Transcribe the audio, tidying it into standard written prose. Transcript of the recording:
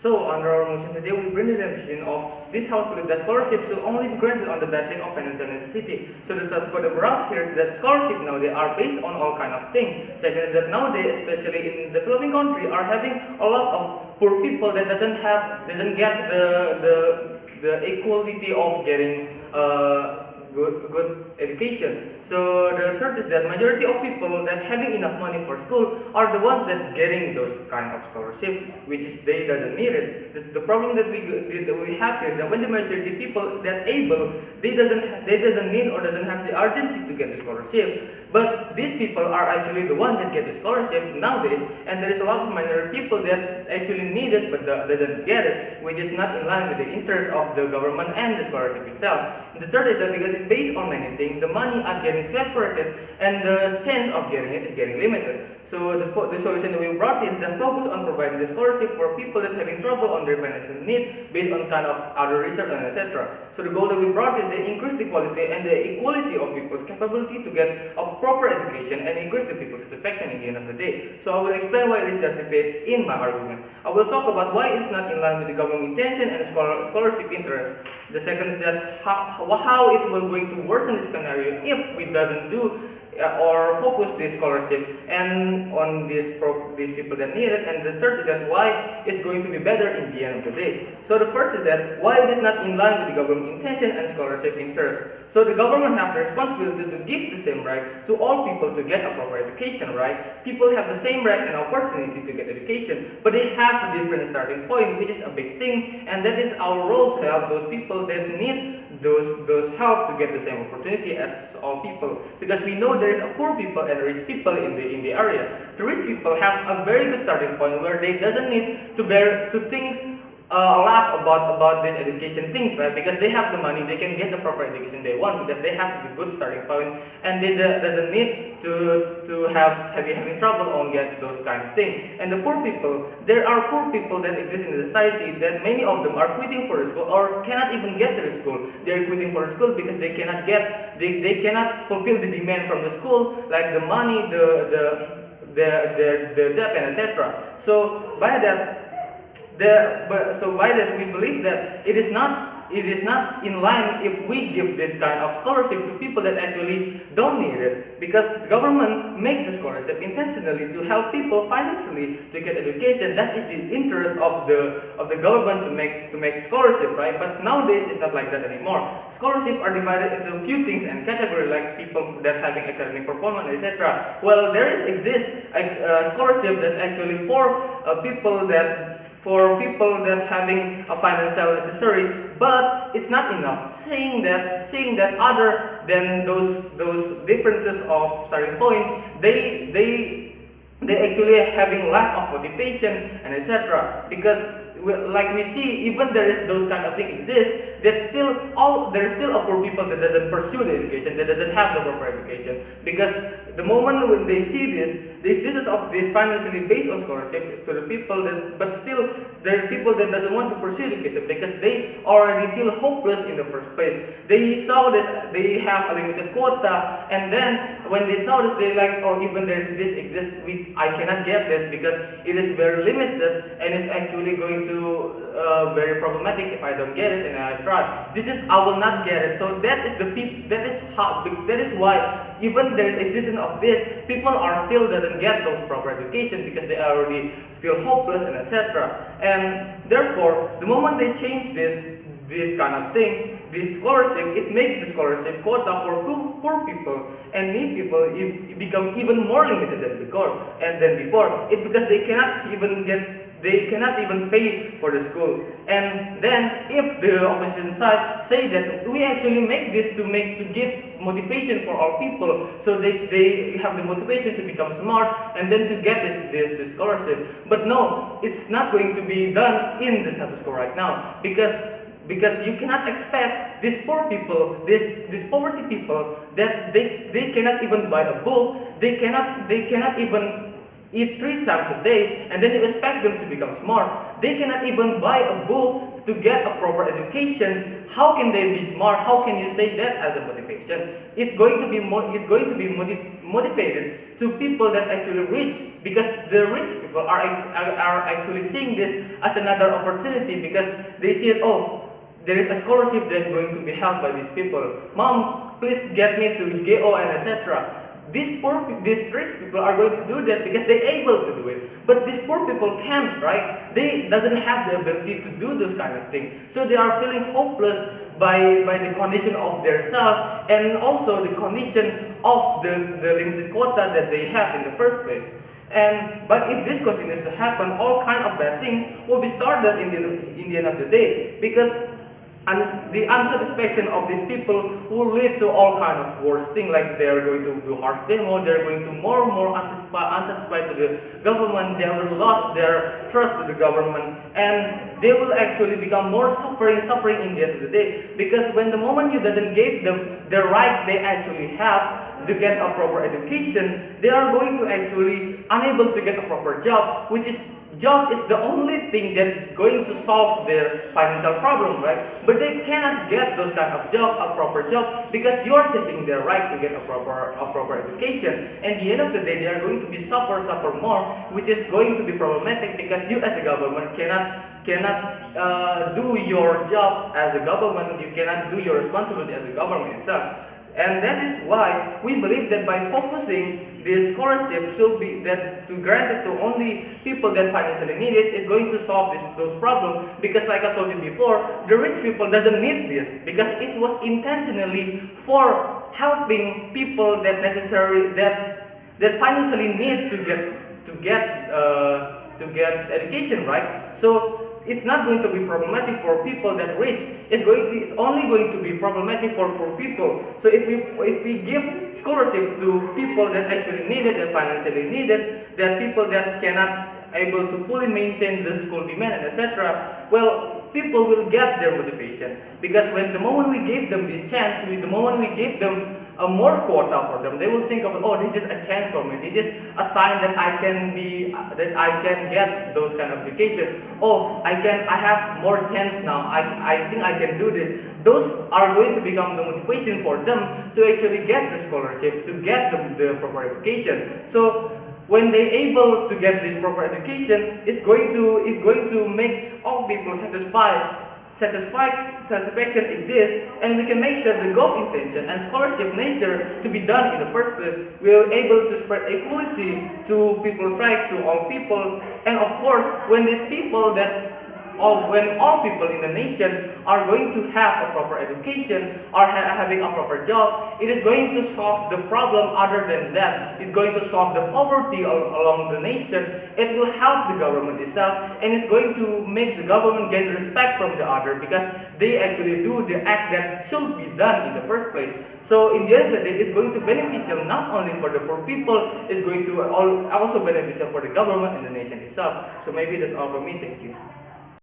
So, under our motion today, we bring the revision of this House believe that scholarship should only be granted on the basis of financial necessity. So, the status quo around here is that scholarship nowadays are based on all kind of things. Second is that nowadays, especially in developing country, are having a lot of poor people that doesn't get the equality of getting good education. So the third is that majority of people that having enough money for school are the ones that getting those kind of scholarship, which is they doesn't need it. The problem that we have here is that when the majority people that able, they doesn't need or doesn't have the urgency to get the scholarship. But these people are actually the ones that get the scholarship nowadays, and there is a lot of minority people that actually need it but doesn't get it, which is not in line with the interest of the government and the scholarship itself. And the third is that because it's based on many things, the money are getting separated and the chance of getting it is getting limited. So the solution that we brought in is that focus on providing the scholarship for people that having trouble on their financial need based on kind of other research and etc. So the goal that we brought is to increase the quality and the equality of people's capability to get a proper education and increase the people's satisfaction in the end of the day. So I will explain why it is justified in my argument. I will talk about why it's not in line with the government intention and scholarship interest. The second is that how it will going to worsen this scenario if we doesn't do or focus this scholarship and on these people that need it. And the third is that why it's going to be better in the end of the day. So the first is that why it is not in line with the government intention and scholarship interest. So the government have the responsibility to give the same right to all people to get a proper education, right? People have the same right and opportunity to get education, but they have a different starting point, which is a big thing, and that is our role to help those people that need those help to get the same opportunity as all people, because we know there is a poor people and rich people in the area. The rich people have a very good starting point where they doesn't need to think a lot about this education things, right? Because they have the money, they can get the proper education they want because they have the good starting point, and they doesn't need to having trouble on get those kind of thing. And the poor people, there are poor people that exist in the society that many of them are quitting for the school or cannot even get to the school. They are quitting for the school because they cannot cannot fulfill the demand from the school, like the money, the debt and etc. So by that we believe that it is not in line if we give this kind of scholarship to people that actually don't need it, because the government make the scholarship intentionally to help people financially to get education. That is the interest of the government to make scholarship, right? But nowadays it's not like that anymore. Scholarships are divided into a few things and categories, like people that having academic performance, etc. Well, there exists a scholarship that actually for people that having a financial necessary, but it's not enough. Seeing that other than those differences of starting point, they actually having lack of motivation and etc. Because like we see, even there is those kind of things exist, that there is still a poor people that doesn't pursue the education, that doesn't have the proper education. Because the moment when they see the existence of this financially based on scholarship to the people but still there are people that doesn't want to pursue education because they already feel hopeless in the first place. They saw this, they have a limited quota, and then when they saw this, they like, oh, even there is this exists, I cannot get this because it is very limited and it's actually going to very problematic if I don't get it and I try. I will not get it. So that is why even there is existence of this, people are still doesn't get those proper education because they already feel hopeless and etc. And therefore, the moment they change this kind of thing, this scholarship, it makes the scholarship quota for poor people and need people it become even more limited than before. It because they cannot even pay for the school. And then if the opposition side say that we actually make this to give motivation for our people, so they have the motivation to become smart and then to get this scholarship. But no, it's not going to be done in the status quo right now, because you cannot expect these poor people, these poverty people, that they cannot even buy a book, they cannot even eat 3 times a day, and then you expect them to become smart. They cannot even buy a book to get a proper education. How can they be smart? How can you say that as a motivation? It's going to be motivated to people that actually rich, because the rich people are actually seeing this as another opportunity, because they see it, oh, there is a scholarship that's going to be held by these people. Mom, please get me to GO and etc. These rich people are going to do that because they're able to do it. But these poor people can't, right? They doesn't have the ability to do those kind of things. So they are feeling hopeless by the condition of their self, and also the condition of the limited quota that they have in the first place. But if this continues to happen, all kind of bad things will be started in the end of the day, because the unsatisfaction of these people will lead to all kind of worse things, like they are going to do harsh demo, they are going to more and more unsatisfied to the government, they will lose their trust to the government, and they will actually become more suffering in the end of the day, because when the moment you doesn't give them the right they actually have to get a proper education, they are going to actually unable to get a proper job, which is job is the only thing that's going to solve their financial problem, right? But they cannot get those kind of job, a proper job, because you are taking their right to get a proper education. And at the end of the day, they are going to be suffer more, which is going to be problematic, because you as a government cannot do your job as a government. You cannot do your responsibility as a government itself. And that is why we believe that by focusing this scholarship should be that to grant it to only people that financially need it is going to solve those problems. Because like I told you before, the rich people doesn't need this, because it was intentionally for helping people that financially need to get education, right? So it's not going to be problematic for people that rich. It's only going to be problematic for poor people. So if we give scholarship to people that actually need it, that financially need it, that people that cannot able to fully maintain the school demand and etc., well, people will get their motivation, because when the moment we give them this chance, the moment we give them a more quota for them, they will think of, oh, this is a chance for me, this is a sign that I can get those kind of education. Oh, I have more chance now, I think I can do this. Those are going to become the motivation for them to actually get the scholarship, to get the proper education. So when they're able to get this proper education, it's going to make all people satisfied. Satisfaction exists, and we can make sure the goal intention and scholarship nature to be done in the first place. We are able to spread equality to people's right, to all people, and of course, when all people in the nation are going to have a proper education, or having a proper job, it is going to solve the problem. Other than that, it's going to solve the poverty along the nation. It will help the government itself, and it's going to make the government gain respect from the other, because they actually do the act that should be done in the first place. So in the end of the day, it's going to beneficial not only for the poor people, it's going to also beneficial for the government and the nation itself. So maybe that's all for me. Thank you.